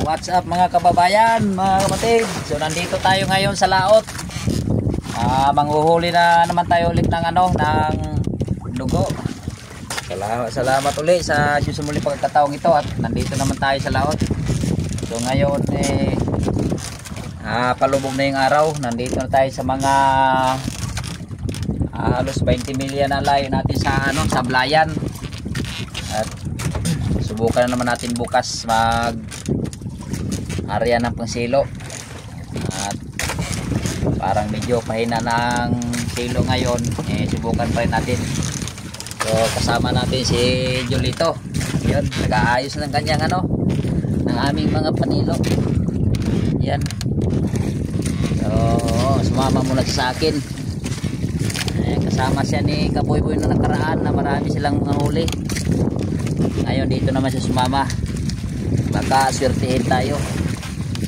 What's up mga kababayan, mga kapatid? So nandito tayo ngayon sa laot. Manghuhuli na naman tayo ulit ng ng dugo. Salamat ulit sa susunod pagkataong ito at nandito naman tayo sa laot. So ngayon palubog na yung araw. Nandito na tayo sa mga halos 20 milya na layo natin sa sa Blayan. At subukan na naman natin bukas mag area ng pangsilo. At parang medyo pahina ng silo ngayon, subukan pa rin natin. So kasama natin si Julito. Yun, nag-aayos ng kanyang ng aming mga panilo. Yan. So sumama muna sa akin. Kasama siya ni Kaboyboy na nakaraan na marami silang mga huli. Ngayon dito naman siya sumama. Baka swertihin tayo.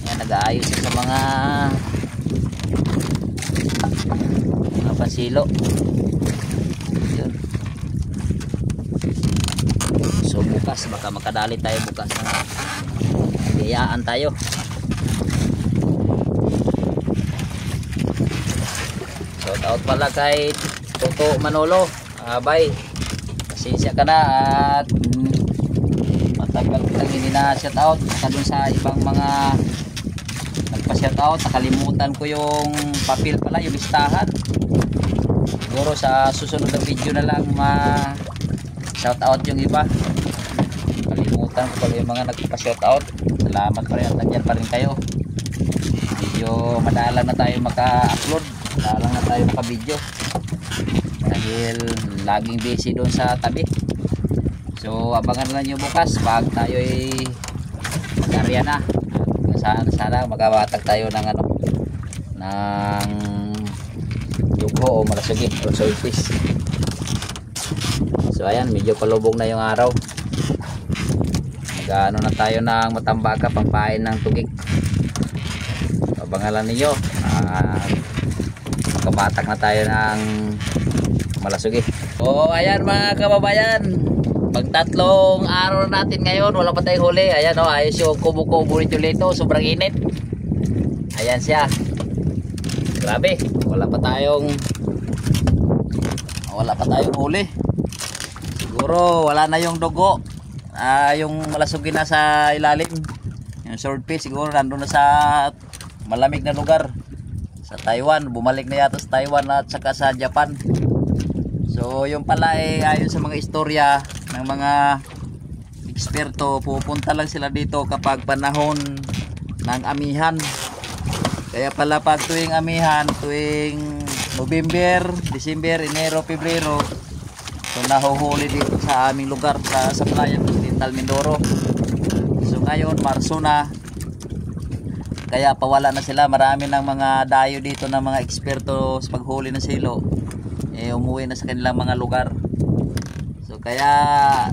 Yan, nag-aayos sa mga pansilo. Yun. So bukas baka makadali tayo bukas na biyaan tayo. Shout out pala kay Toto Manolo. Bye. Pasensya ka na at matagal kitang hindi na shout out. Saka dun sa ibang mga nagpa-shout out, nakalimutan ko yung papel pala, yung listahan. Siguro sa susunod na video na lang ma-shout out yung iba. Nakalimutan ko pala yung mga nagpa-shout out. Salamat pa rin at nandiyan pa rin kayo. Medyo madalang na tayo maka-upload, madalang na tayo maka-video dahil laging busy doon sa tabi. So abangan lang nyo bukas pag tayo ay mag-area na. Sana magabatag tayo ng ng dugo o malasugid o soyfish. So ayan, medyo palubog na yung araw. Mag-ano na tayo ng matambaka, pampain ng tugig. Abangan lang ninyo, magabatag na tayo ng malasugid. So ayan mga kababayan, pag tatlong araw natin ngayon, wala pa tayong huli. Ayan ayos yung kubo-kubo ni Julito, sobrang init. Ayan siya. Grabe, wala pa tayong huli. Siguro wala na yung dugo. Yung malasugin na sa ilalim. Yung swordfish siguro nandun na sa malamig na lugar. Sa Taiwan, bumalik na yata sa Taiwan at saka sa Japan. So yung pala ayon sa mga istorya ng mga eksperto, pupunta lang sila dito kapag panahon ng amihan. Kaya pala pag tuwing amihan, tuwing November, December, Enero, Pebrero, so nahuhuli dito sa aming lugar sa Playan Occidental, Mindoro. So ngayon Marso na, kaya pawala na sila. Marami ng mga dayo dito ng mga eksperto sa paghuli ng silo, umuwi na sa kanilang mga lugar. So kaya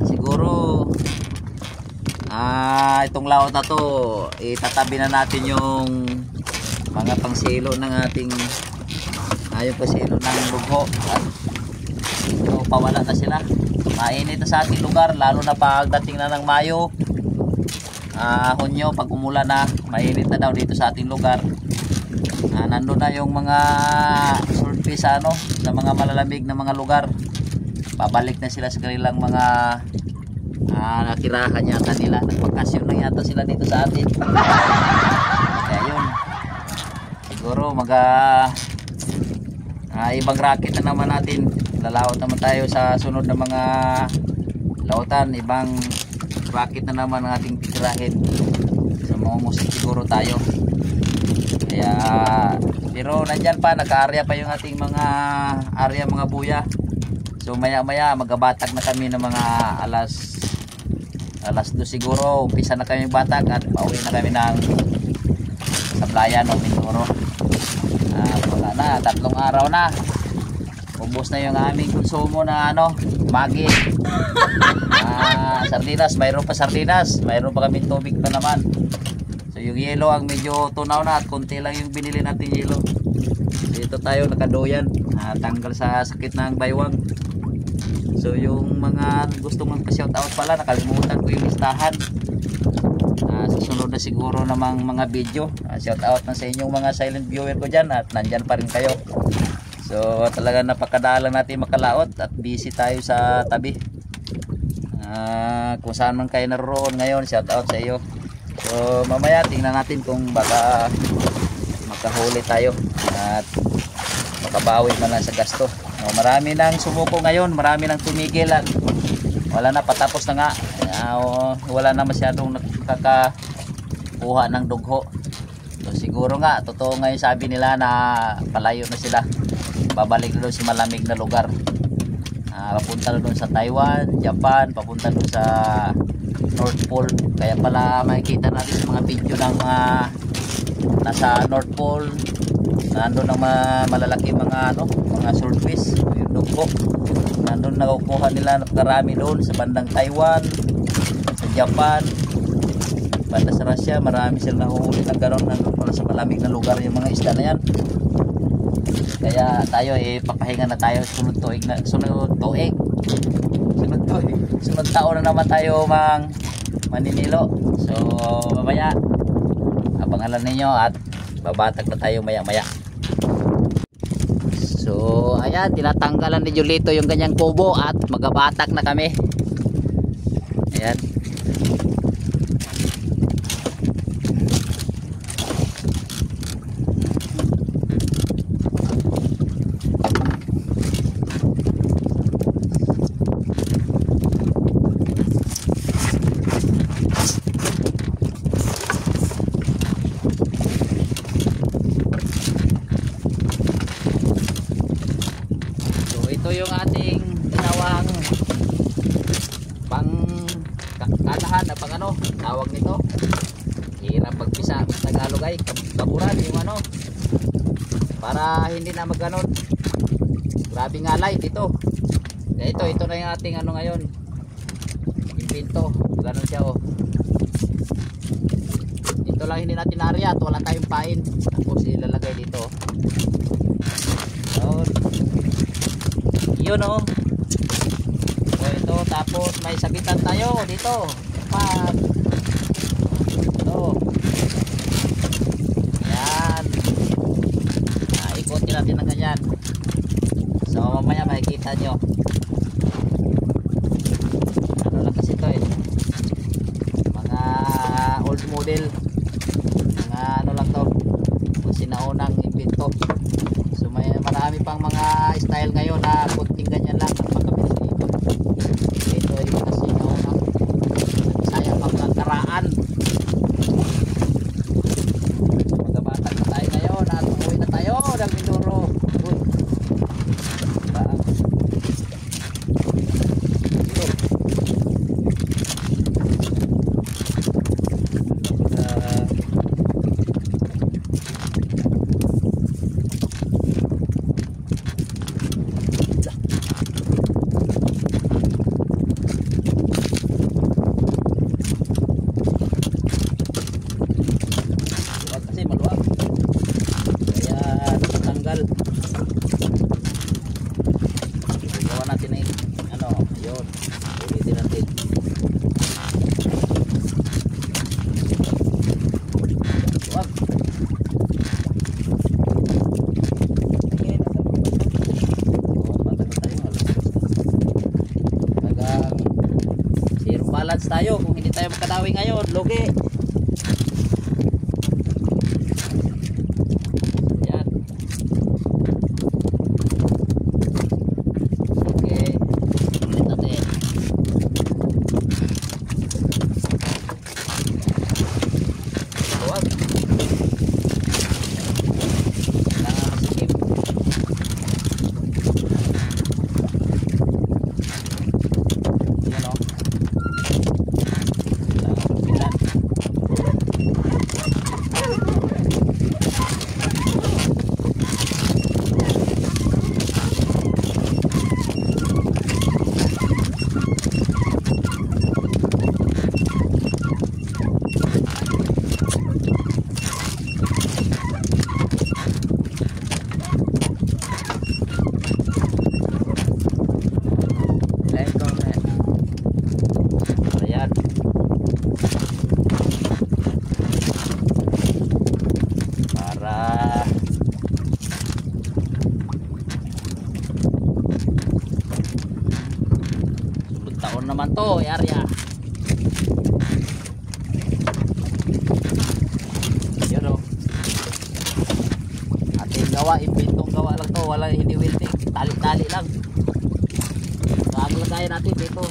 siguro itong laot na to, itatabi na natin yung mga pangsilo ng ating yung pangsilo ng lugho. At so, pawala na sila. Mainit na sa ating lugar, lalo na pagdating na ng Mayo, Hunyo, pag umulan na, mainit na daw dito sa ating lugar. Nandun na yung mga swordfish sa mga malalamig na mga lugar. Babalik na sila sa kanilang mga natirahan yata nila. Nagbakasyon lang yata sila dito sa atin. Kaya yun, siguro ibang racket na naman natin. Lalawat naman tayo sa sunod na mga lautan. Ibang racket na naman ang ating titirahin. So mamumusik siguro tayo. Kaya pero nandyan pa, naka-area pa yung ating mga area, mga buya. So maya maya magabatag na kami ng mga alas 2 siguro. Umpisa na kami batag at pauwi na kami ng Sablayan o Mindoro. Wala na, 3 araw na. Ubos na yung aming konsumo na magi. Sardinas, mayroon pa sardinas. Mayroon pa kami tubig pa naman. So yung yelo ang medyo tunaw na at konti lang yung binili natin yelo. Dito tayo nakadoyan, tanggal sa sakit ng baywang. So yung mga gustong magpa-shoutout pala, nakalimutan ko yung listahan. Susunod na siguro namang mga video, shoutout na sa inyong mga silent viewer ko dyan, at nandyan pa rin kayo. So talaga napakadalang natin makalaot at busy tayo sa tabi. Kung saan man kayo naroon ngayon, shoutout sa iyo. So mamaya tingnan natin kung baka makahuli tayo at makabawi man lang sa gasto. Marami nang sumuko ngayon, marami nang tumigil at wala na, patapos na nga. Wala na masyadong nakakakuha ng dugho. So siguro nga totoo nga yung sabi nila na palayo na sila, babalik na doon sa malamig na lugar. Papunta doon sa Taiwan, Japan, papunta doon sa North Pole. Kaya pala makikita natin sa mga video ng mga nasa North Pole, nandun ang malalaki mga mga swordfish, yung dugho. Nandun nakukuha nila, napakarami doon sa bandang Taiwan, sa Japan, banda sa Russia. Marami silang nahuhuli ng gano'n sa malamig na lugar yung mga isda na yan. Kaya tayo papahinga na tayo sunod taon na naman tayo maninilo. So mamaya abangan ninyo at babatag na tayo maya maya. So ayan, tinatanggalan ni Julito yung ganyang kubo at magabatak na kami. Ayan. Ito yung ating ginawang pang kalahan na pang tawag nito, hirap pagpisa sa Tagalog ay kaburan yung para hindi na magganon grabe ngalay dito. Kaya ito na yung ating ngayon, impinto, ganon siya ito lang hindi natin area at wala tayong pain, tapos ilalagay dito yun so ito, tapos may sabitan tayo dito yan, ikutin natin ng ganyan. So mamaya makikita nyo lang kasi ito mga old model, mga lang to, sinaunang impinto. So may marami pang mga style ngayon na kunting ganyan lang magpakabilis dito. Ito ay kasi naunang sayang pang karaan. Magabatag na tayo ngayon at uwi na tayo ng Mindoro. Gawa natin na yun, ulitin natin. Wag zero balance tayo kung hindi tayo makadawi ngayon, logi. taon naman to, area. Yun o. Ating gawa, inventong gawa lang to. Wala, hindi wilting. Tali-tali lang. Bago lagayan natin dito.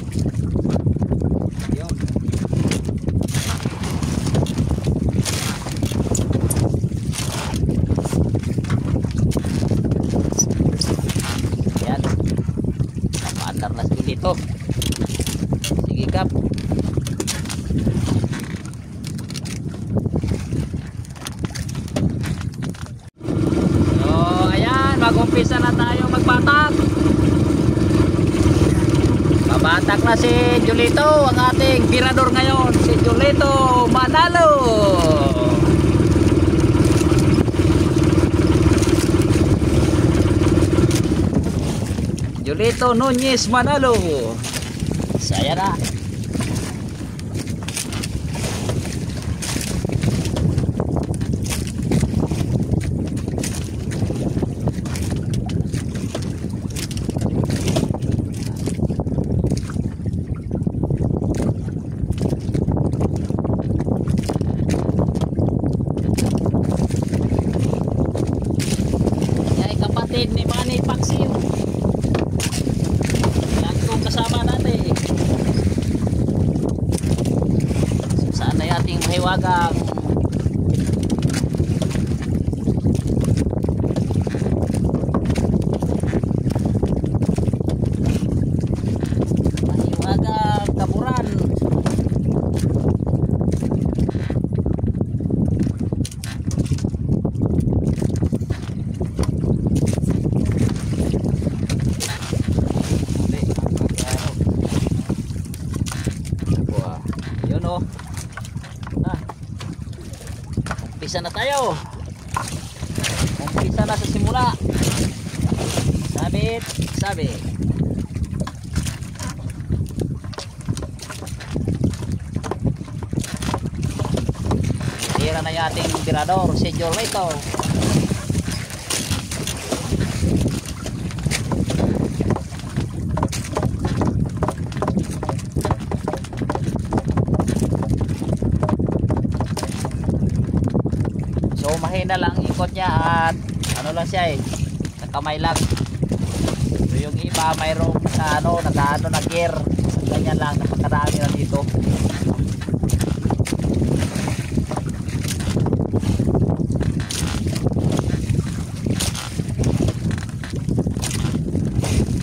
Yun. Yan. Papaandar na siguro dito. Sige kap. So ayan, mag-umpisa na tayo magbatak. Babatak na si Julito, ang ating tirador ngayon, si Julito Manalo. Julito Nunez Manalo. Saya na. Ay kapatid ni Manny Paksiw. Yan kong kasama natin. Saan na ating mahiwagang kaburan. Yun o. Umpisa na tayo. Umpisa na sa simula. Sabit, sabit. Tira na yung ating tirador, si Julito. So mahina lang ikot niya at ano lang siya nakamay lang. So yung iba mayroong nakaano na gear. Ganyan lang, napakarami na dito.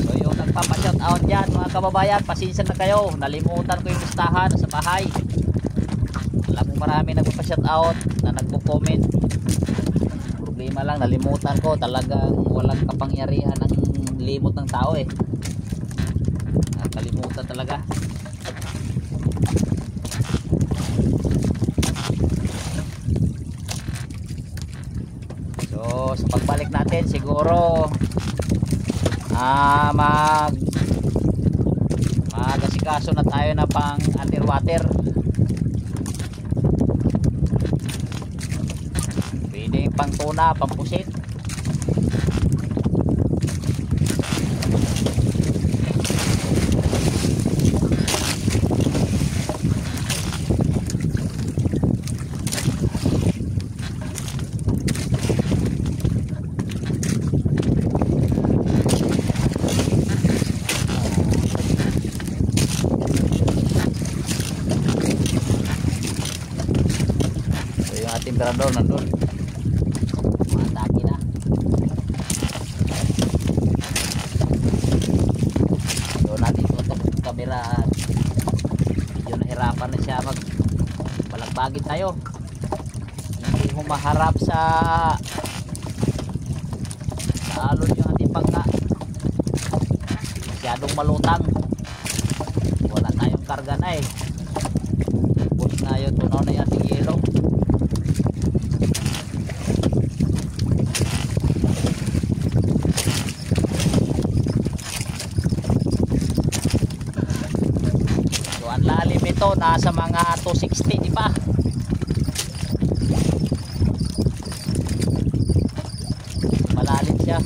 So yung nagpapa-shout out dyan mga kababayan, pasensya na kayo, nalimutan ko yung listahan sa bahay. Alam mo marami nagpapa-shout out na nagpo-comment. Problema lang, nalimutan ko. Talagang walang kapangyarihan ang limot ng tao kalimutan talaga. So sa pagbalik natin siguro mag-asikaso na tayo na pang underwater. Pwedeng pang tuna, pang pusit. Tirador nandun, mataki na. So natin tutok yung camera at medyo nahirapan na siya balagbagin tayo, hindi humaharap sa alon yung ating pagka, masyadong malutang, wala tayong karga na bus na yun, tunaw na yung ating yelo. Lalim ito, nasa mga 260 di ba? Malalim siya.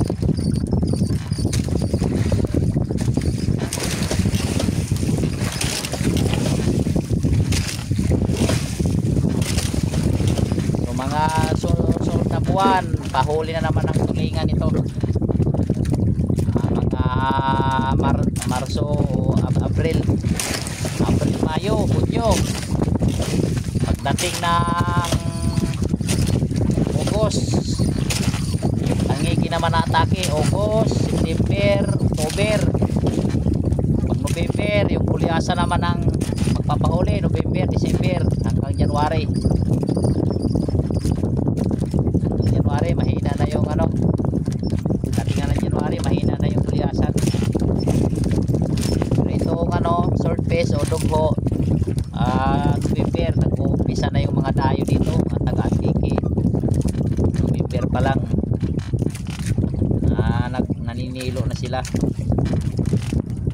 buwan, pahuli na naman ang tulingan ito. Mga Marso, Abril, Mayo, Hunyo. Pagdating ng August, tangigi naman na atake. August, September, October. Pag November, yung kulyasa naman ang magpapahuli. November, December, hanggang January. January, mahina na yung ano. Dating ng January, mahina na yung kulyasan. Pero itong ano, swordfish o dugho, November, nag-uumpisa na yung mga dayo dito, mga taga-antiki. November pa lang, naninilo na sila.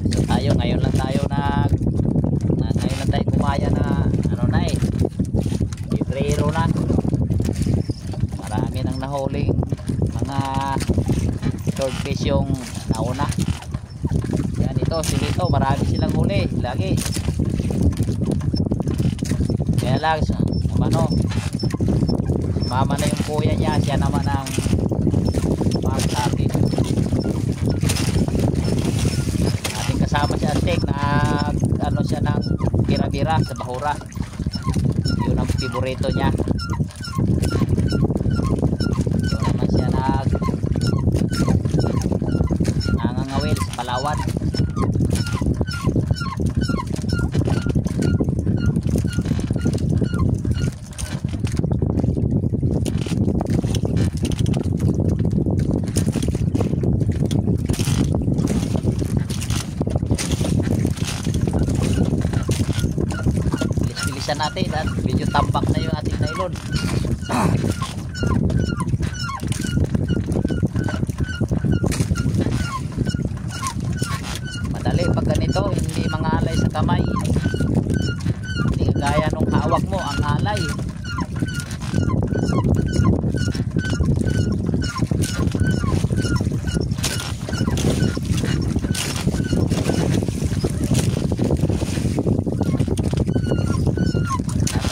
So tayo, ngayon lang tayo kumaya na ano na Pebrero na. Marami nang nahuling mga swordfish yung nauna. Yan ito, silito, marami silang huli lagi. Kaya lang ano, mama na yung kuya niya, siya naman ang pagsabi. Ating kasama si Aztec na ano siya ng bira-bira sa bahura. Yun ang favorito niya. Yun naman siya nangangawil sa Palawan. Natin at medyo tambak na yung ating nylon. Madali pag ganito, hindi mga alay sa kamay, hindi gaya nung hawak mo ang alay.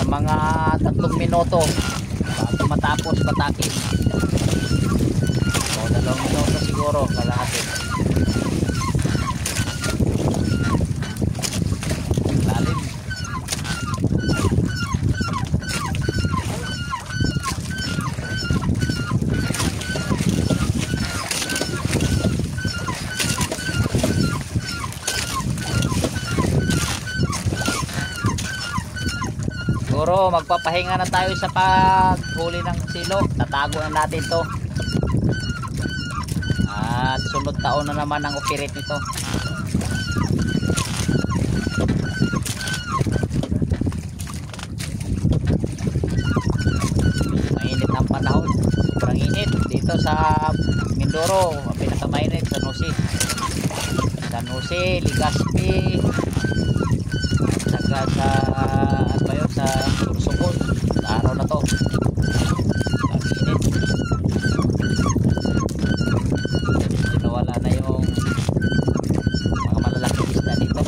Mga 3 minuto bago matapos batakin. So 2 minuto siguro kalahati. Lalim. Siguro magpapahinga na tayo sa paghuli ng silo. Tatago na natin to. At sunod taon na naman ang operate nito. Mainit ang panahon. Sobrang init dito sa Mindoro. Ang pinakamainit sa San Jose, Legazpi, saka sa sa Sursugod. Sa araw na to init. Nawala na yung mga malalaking isda dito.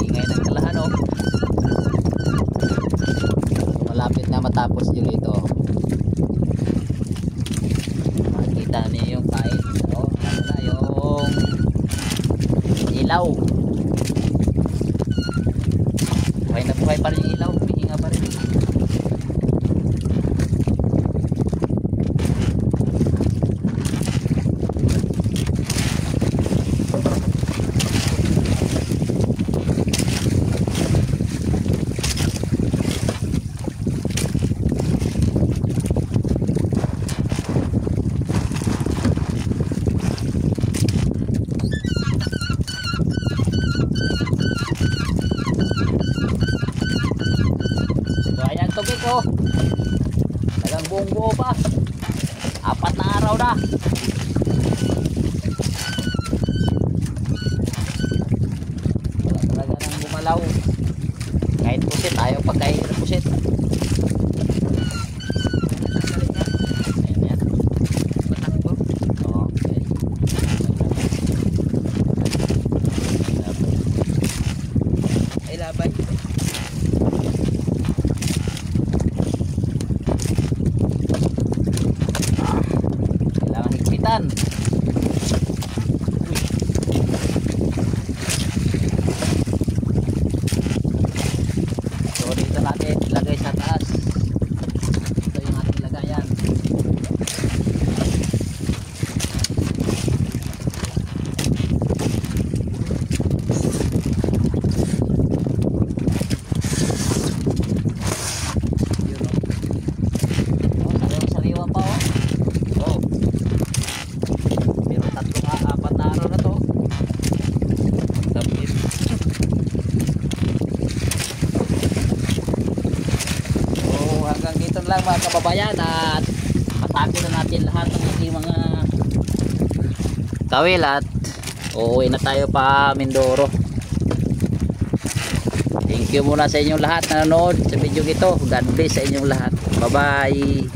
Ingay ng kalahan malapit na matapos yun ito. Niyo yung kain, yung ilaw. Buhay na buhay pa rin yung ilaw, humihinga pa rin. Tubig talagang buong buo pa, 4 na araw na. Talaga nang bumalaw kahit pusit, ayaw pagkain ng pusit. Ayan yan. Okay. lang mga kababayan at matake na natin lahat ng ating mga kawil at uuwi na tayo pa Mindoro. Thank you muna sa inyong lahat na nanonood sa video ito. God bless sa inyong lahat. Bye bye.